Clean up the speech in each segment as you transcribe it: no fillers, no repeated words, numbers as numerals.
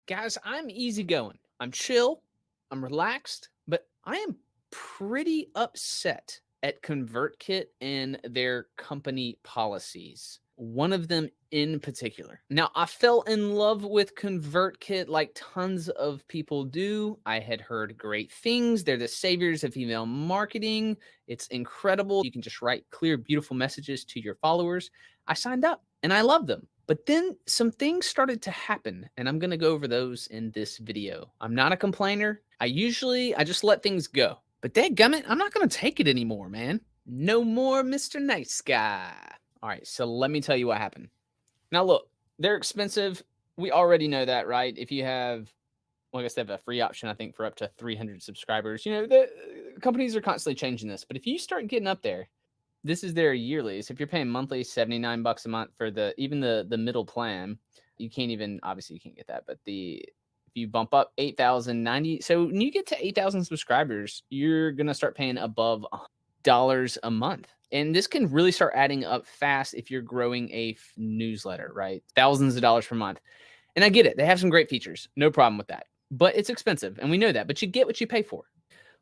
Guys, I'm easygoing. I'm chill. I'm relaxed, but I am pretty upset at ConvertKit and their company policies. One of them in particular. Now, I fell in love with ConvertKit like tons of people do. I had heard great things. They're the saviors of email marketing. It's incredible. You can just write clear, beautiful messages to your followers. I signed up and I love them. But then some things started to happen, and I'm gonna go over those in this video. I'm not a complainer. I just let things go. But dadgummit, I'm not gonna take it anymore, man. No more Mr. Nice Guy. All right, so let me tell you what happened. Now look, they're expensive. We already know that, right? If you have, well, I guess they have a free option, I think, for up to 300 subscribers. The companies are constantly changing this. But if you start getting up there, this is their yearly. So if you're paying monthly, 79 bucks a month for the middle plan, you can't even, obviously you can't get that, but if you bump up 8,090, so when you get to 8,000 subscribers, you're going to start paying above dollars a month. And this can really start adding up fast if you're growing a newsletter, right? Thousands of dollars per month. And I get it. They have some great features. No problem with that. But it's expensive, and we know that, but you get what you pay for.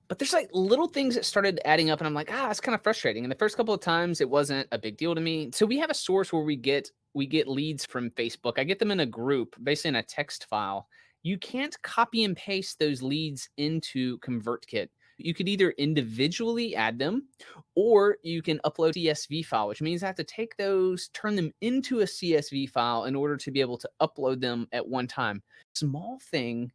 But there's like little things that started adding up, and I'm like, it's kind of frustrating. And the first couple of times, it wasn't a big deal to me. So we have a source where we get leads from Facebook. I get them in a group, basically in a text file. You can't copy and paste those leads into ConvertKit. You could either individually add them, or you can upload a CSV file, which means I have to take those, turn them into a CSV file in order to be able to upload them at one time. Small thing,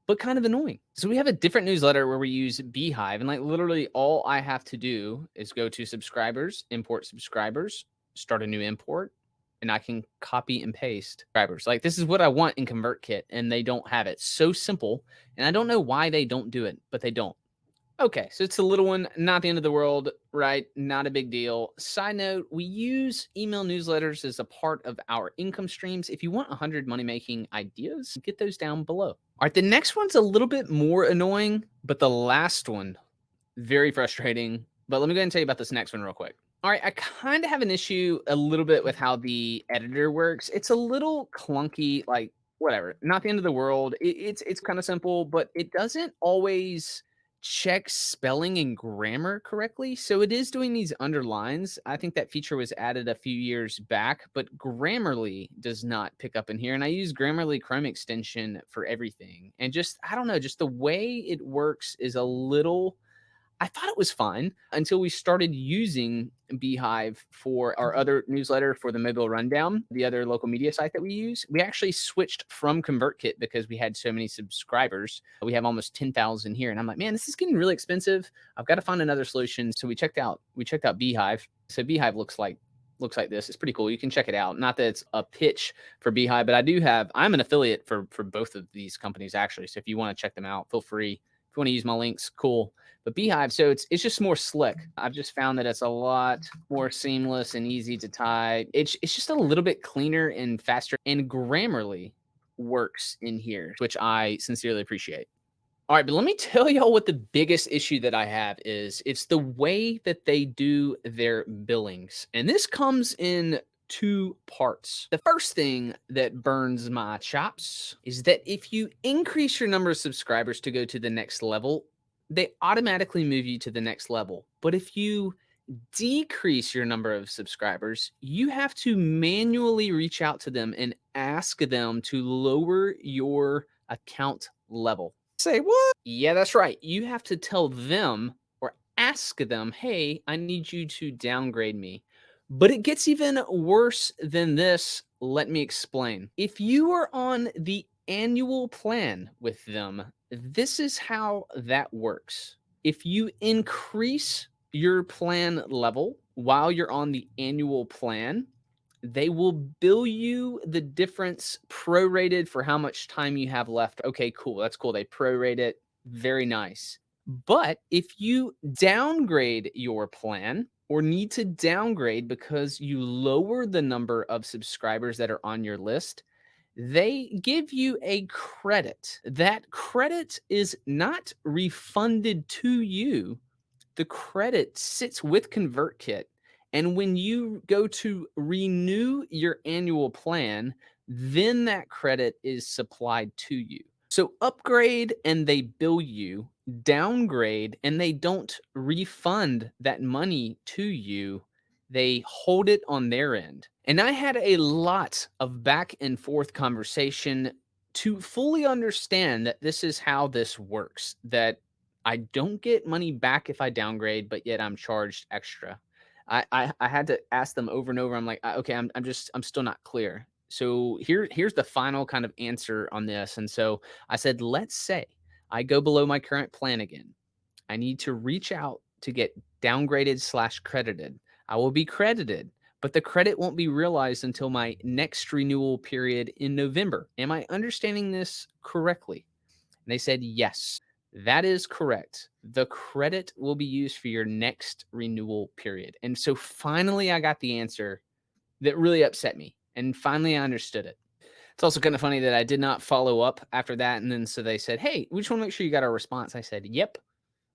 but kind of annoying. So we have a different newsletter where we use beehiiv, and like literally all I have to do is go to subscribers, import subscribers, start a new import, and I can copy and paste subscribers. Like this is what I want in ConvertKit, and they don't have it. So simple, and I don't know why they don't do it, but they don't. Okay, so it's a little one, not the end of the world, right? Not a big deal. Side note, we use email newsletters as a part of our income streams. If you want 100 money making ideas, get those down below. All right, the next one's a little bit more annoying, but the last one, very frustrating. But let me go ahead and tell you about this next one real quick. All right, I kind of have an issue a little bit with how the editor works. It's a little clunky, like whatever, not the end of the world. It's kind of simple, but it doesn't always check spelling and grammar correctly. So it is doing these underlines. I think that feature was added a few years back, but Grammarly does not pick up in here. And I use Grammarly Chrome extension for everything. And just, I don't know, just the way it works is a little, I thought it was fine until we started using beehiiv for our other newsletter for the Mobile Rundown, the other local media site that we use. We actually switched from ConvertKit because we had so many subscribers. We have almost 10,000 here. And I'm like, man, this is getting really expensive. I've got to find another solution. So we checked out beehiiv. So beehiiv looks like this. It's pretty cool. You can check it out. Not that it's a pitch for beehiiv, but I'm an affiliate for both of these companies actually. So if you want to check them out, feel free. If you want to use my links, cool. But beehiiv, so it's just more slick. I've just found that it's a lot more seamless and easy to type. It's just a little bit cleaner and faster, and Grammarly works in here, which I sincerely appreciate. All right, but let me tell y'all what the biggest issue that I have is. It's the way that they do their billings. And this comes in two parts. The first thing that burns my chops is that if you increase your number of subscribers to go to the next level, they automatically move you to the next level. But if you decrease your number of subscribers, you have to manually reach out to them and ask them to lower your account level. Say what? Yeah, that's right. You have to tell them or ask them, hey, I need you to downgrade me. But it gets even worse than this. Let me explain. If you are on the annual plan with them, this is how that works. If you increase your plan level while you're on the annual plan, they will bill you the difference prorated for how much time you have left. Okay, cool. That's cool. They prorate it. Very nice. But if you downgrade your plan or need to downgrade because you lower the number of subscribers that are on your list, they give you a credit. That credit is not refunded to you. The credit sits with ConvertKit. And when you go to renew your annual plan, then that credit is supplied to you. So upgrade and they bill you, downgrade and they don't refund that money to you. They hold it on their end. And I had a lot of back and forth conversation to fully understand that this is how this works, that I don't get money back if I downgrade, but yet I'm charged extra. I had to ask them over and over. I'm like, okay, I'm still not clear. So here's the final kind of answer on this. And so I said, let's say I go below my current plan again. I need to reach out to get downgraded slash credited. I will be credited, but the credit won't be realized until my next renewal period in November. Am I understanding this correctly? And they said, yes, that is correct. The credit will be used for your next renewal period. And so finally, I got the answer that really upset me. And finally, I understood it. It's also kind of funny that I did not follow up after that. And then so they said, hey, we just want to make sure you got our response. I said, yep.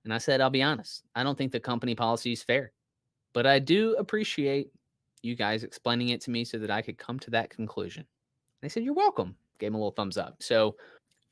And I said, I'll be honest, I don't think the company policy is fair, but I do appreciate you guys explaining it to me so that I could come to that conclusion. They said, you're welcome. Gave them a little thumbs up. So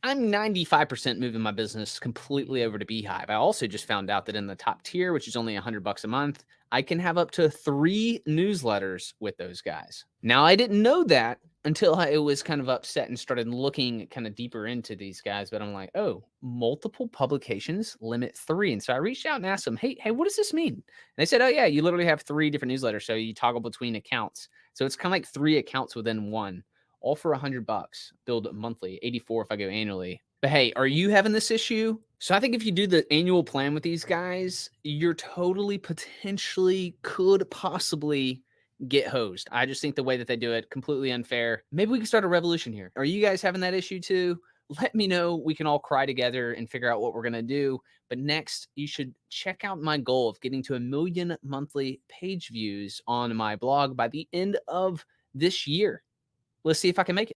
I'm 95% moving my business completely over to beehiiv. I also just found out that in the top tier, which is only $100 a month, I can have up to 3 newsletters with those guys. Now, I didn't know that until I was kind of upset and started looking kind of deeper into these guys. But I'm like, oh, multiple publications limit 3. And so I reached out and asked them, hey, what does this mean? And they said, oh, yeah, you literally have 3 different newsletters. So you toggle between accounts. So it's kind of like 3 accounts within one, all for $100, billed monthly, 84 if I go annually. But hey, are you having this issue? So I think if you do the annual plan with these guys, you're totally potentially could possibly get hosed. I just think the way that they do it, completely unfair. Maybe we can start a revolution here. Are you guys having that issue too? Let me know. We can all cry together and figure out what we're going to do. But next, you should check out my goal of getting to 1 million monthly page views on my blog by the end of this year. Let's see if I can make it.